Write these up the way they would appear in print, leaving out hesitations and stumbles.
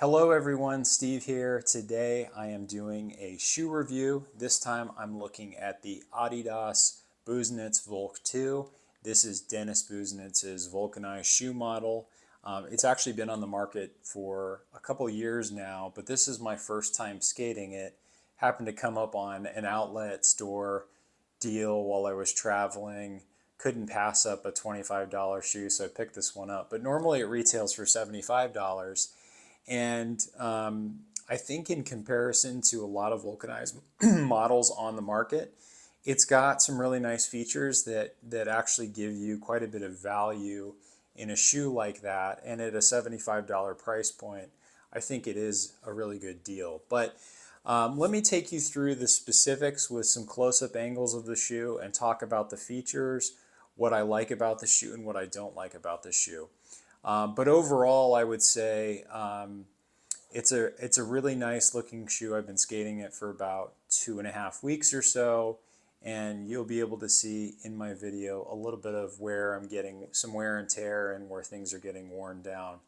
Hello everyone, Steve here. Today I am doing a shoe review. This time I'm looking at the Adidas Busenitz Vulc II. This is Dennis Busenitz's vulcanized shoe model. It's actually been on the market for a couple years now, but this is my first time skating it. Happened to come up on an outlet store deal while I was traveling. Couldn't pass up a $25 shoe, so I picked this one up. But normally it retails for $75. And I think in comparison to a lot of vulcanized models on the market, it's got some really nice features that actually give you quite a bit of value in a shoe like that. And at a $75 price point, I think it is a really good deal. But let me take you through the specifics with some close-up angles of the shoe and talk about the features, what I like about the shoe and what I don't like about the shoe. But overall, I would say it's a really nice looking shoe. I've been skating it for about 2.5 weeks or so, and you'll be able to see in my video a little bit of where I'm getting some wear and tear and where things are getting worn down.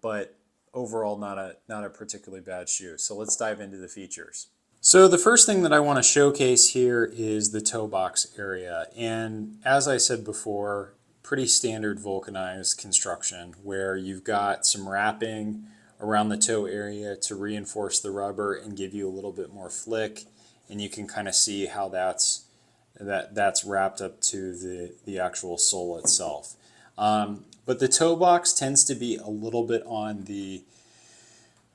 But overall, not a particularly bad shoe. So let's dive into the features. So the first thing that I want to showcase here is the toe box area. And as I said before, pretty standard vulcanized construction where you've got some wrapping around the toe area to reinforce the rubber and give you a little bit more flick, and you can kind of see how that's wrapped up to the actual sole itself. But the toe box tends to be a little bit on the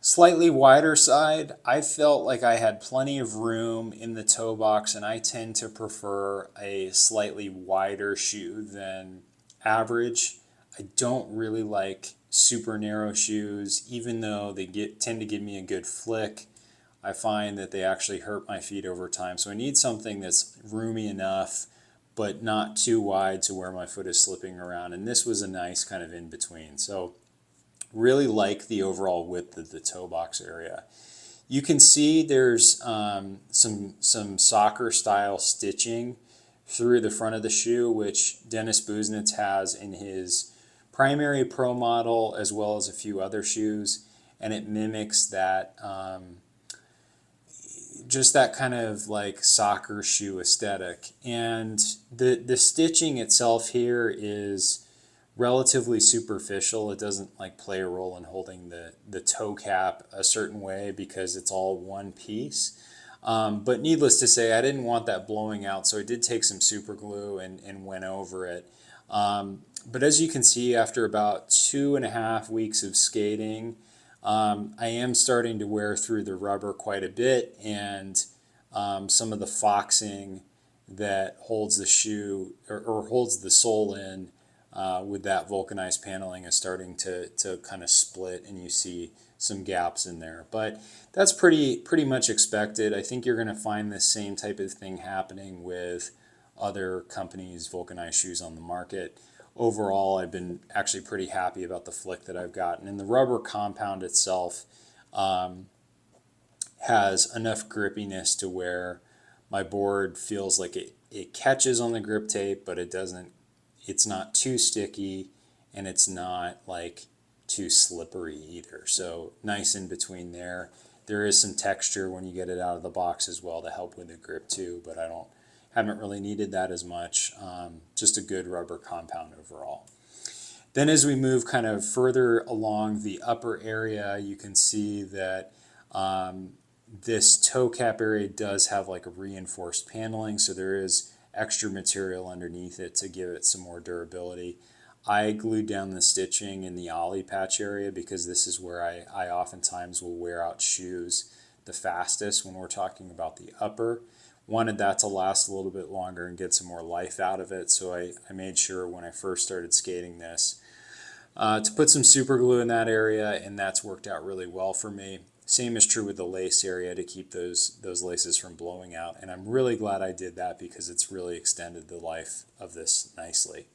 slightly wider side. I felt like I had plenty of room in the toe box, and I tend to prefer a slightly wider shoe than average. I don't really like super narrow shoes, even though they tend to give me a good flick. I find that they actually hurt my feet over time. So I need something that's roomy enough, but not too wide to where my foot is slipping around. And this was a nice kind of in between. So really like the overall width of the toe box area. You can see there's some soccer style stitching through the front of the shoe, which Dennis Busenitz has in his primary pro model as well as a few other shoes, and it mimics that just that kind of like soccer shoe aesthetic. And the stitching itself here is relatively superficial. It doesn't like play a role in holding the toe cap a certain way because it's all one piece. But needless to say, I didn't want that blowing out, so I did take some super glue and went over it. But as you can see, after about 2.5 weeks of skating, I am starting to wear through the rubber quite a bit, and some of the foxing that holds the shoe or holds the sole in with that vulcanized paneling is starting to kind of split, and you see some gaps in there. But that's pretty much expected. I think you're going to find this same type of thing happening with other companies' vulcanized shoes on the market. Overall, I've been actually pretty happy about the flick that I've gotten. And the rubber compound itself has enough grippiness to where my board feels like it catches on the grip tape, but it's not too sticky, and it's not like too slippery either. So nice in between there. There is some texture when you get it out of the box as well to help with the grip too, but I haven't really needed that as much. Just a good rubber compound overall. Then as we move kind of further along the upper area, you can see that this toe cap area does have like a reinforced paneling, so there is extra material underneath it to give it some more durability. I glued down the stitching in the ollie patch area because this is where I oftentimes will wear out shoes the fastest when we're talking about the upper. Wanted that to last a little bit longer and get some more life out of it, so I made sure when I first started skating this to put some super glue in that area, and that's worked out really well for me. Same is true with the lace area to keep those laces from blowing out, and I'm really glad I did that because it's really extended the life of this nicely.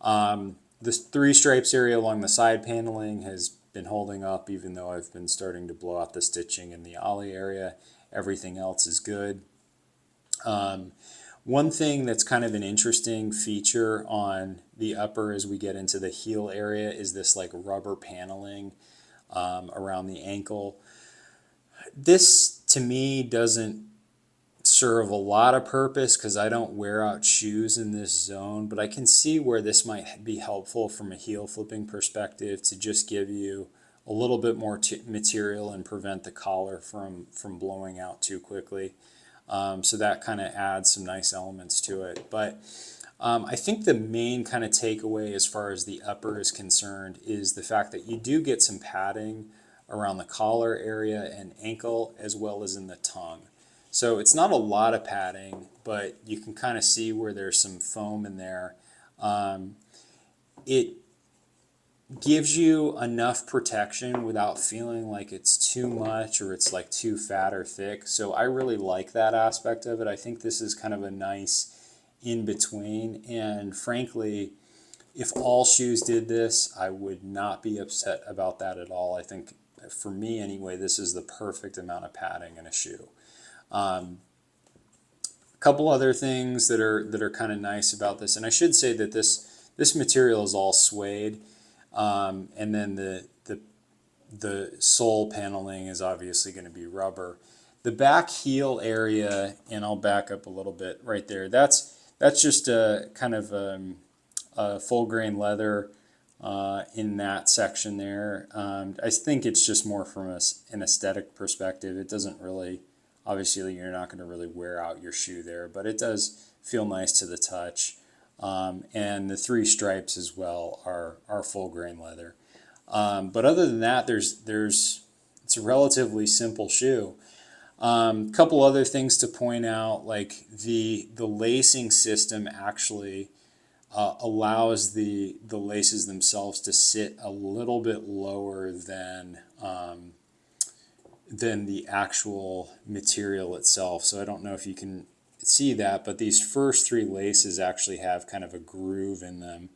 The 3 stripes area along the side paneling has been holding up even though I've been starting to blow out the stitching in the ollie area. Everything else is good. One thing that's kind of an interesting feature on the upper as we get into the heel area is this like rubber paneling around the ankle. This to me doesn't serve a lot of purpose because I don't wear out shoes in this zone, but I can see where this might be helpful from a heel flipping perspective to just give you a little bit more material and prevent the collar from blowing out too quickly. So that kind of adds some nice elements to it. But I think the main kind of takeaway as far as the upper is concerned is the fact that you do get some padding around the collar area and ankle as well as in the tongue. So it's not a lot of padding, but you can kind of see where there's some foam in there. It gives you enough protection without feeling like it's too much or it's like too fat or thick. So I really like that aspect of it. I think this is kind of a nice in between, and frankly, if all shoes did this, I would not be upset about that at all. I think for me anyway, this is the perfect amount of padding in a shoe. A couple other things that are kind of nice about this, and I should say that this material is all suede, and then the sole paneling is obviously going to be rubber. The back heel area, and I'll back up a little bit right there. That's just a kind of a full grain leather in that section there. I think it's just more from an aesthetic perspective. It doesn't really, obviously you're not going to really wear out your shoe there, but it does feel nice to the touch. And the 3 stripes as well are full grain leather. But other than that, it's a relatively simple shoe. Couple other things to point out, like the lacing system actually allows the laces themselves to sit a little bit lower than the actual material itself. So I don't know if you can see that, but these first 3 laces actually have kind of a groove in them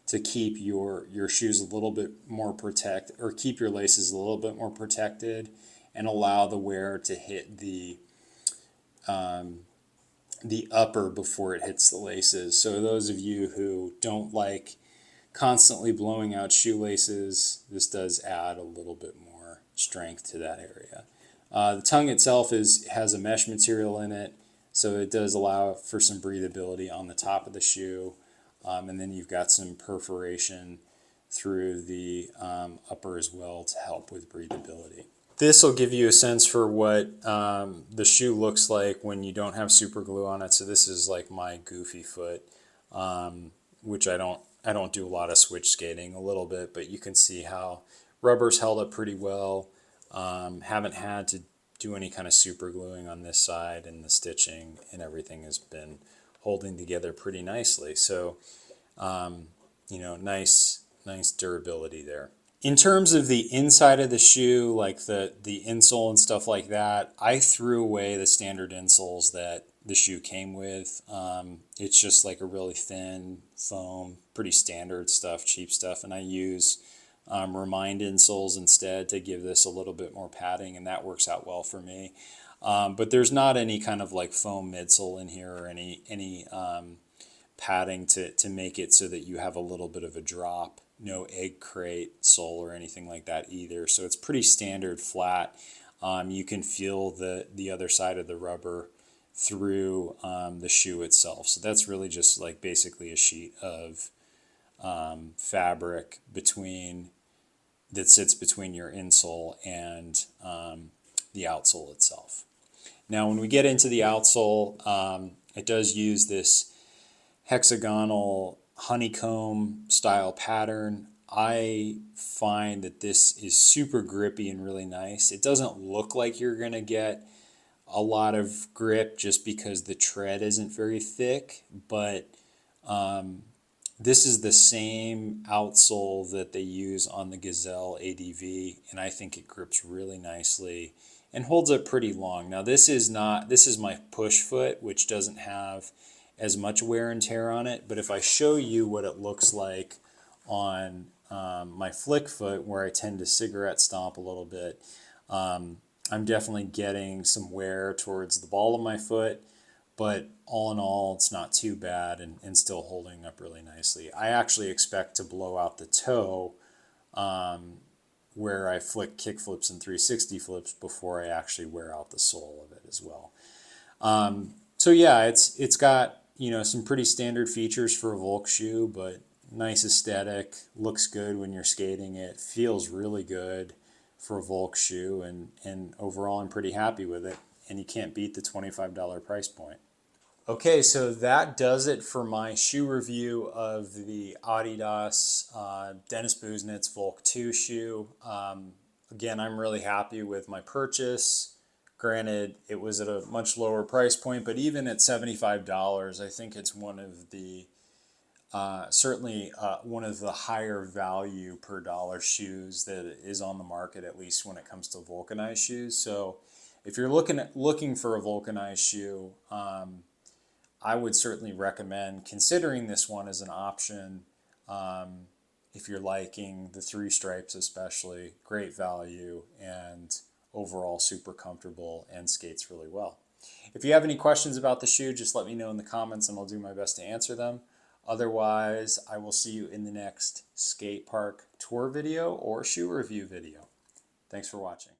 to keep your shoes a little bit more protected, or keep your laces a little bit more protected, and allow the wearer to hit the upper before it hits the laces. So those of you who don't like constantly blowing out shoelaces, this does add a little bit more strength to that area. The tongue itself has a mesh material in it, so it does allow for some breathability on the top of the shoe, and then you've got some perforation through the upper as well to help with breathability. This will give you a sense for what the shoe looks like when you don't have super glue on it. So this is like my goofy foot, which I don't do a lot of switch skating, a little bit, but you can see how rubber's held up pretty well. Haven't had to do any kind of super gluing on this side, and the stitching and everything has been holding together pretty nicely. So, nice durability there. In terms of the inside of the shoe, like the insole and stuff like that, I threw away the standard insoles that the shoe came with. It's just like a really thin foam, pretty standard stuff, cheap stuff, and I use Remind insoles instead to give this a little bit more padding, and that works out well for me. But there's not any kind of like foam midsole in here or any padding to make it so that you have a little bit of a drop. No egg crate sole or anything like that either. So it's pretty standard flat. You can feel the other side of the rubber through the shoe itself. So that's really just like basically a sheet of fabric that sits between your insole and the outsole itself. Now when we get into the outsole, it does use this hexagonal honeycomb style pattern. I find that this is super grippy and really nice. It doesn't look like you're going to get a lot of grip just because the tread isn't very thick, but this is the same outsole that they use on the Gazelle ADV, and I think it grips really nicely and holds up pretty long. Now this is my push foot, which doesn't have as much wear and tear on it, but if I show you what it looks like on my flick foot, where I tend to cigarette stomp a little bit, I'm definitely getting some wear towards the ball of my foot, but all in all, it's not too bad and still holding up really nicely. I actually expect to blow out the toe where I flick kick flips and 360 flips before I actually wear out the sole of it as well. So yeah, it's got, you know, some pretty standard features for a Vulc shoe, but nice aesthetic, looks good when you're skating it, feels really good for a Vulc shoe, and overall I'm pretty happy with it, and you can't beat the $25 price point. Okay, so that does it for my shoe review of the Adidas Dennis Busenitz Vulc II shoe. Again, I'm really happy with my purchase. Granted, it was at a much lower price point, but even at $75, I think it's one of the certainly one of the higher value per dollar shoes that is on the market, at least when it comes to vulcanized shoes. So if you're looking for a vulcanized shoe, I would certainly recommend considering this one as an option. If you're liking the 3 stripes especially, great value and overall super comfortable and skates really well. If you have any questions about the shoe, just let me know in the comments and I'll do my best to answer them. Otherwise, I will see you in the next skate park tour video or shoe review video. Thanks for watching.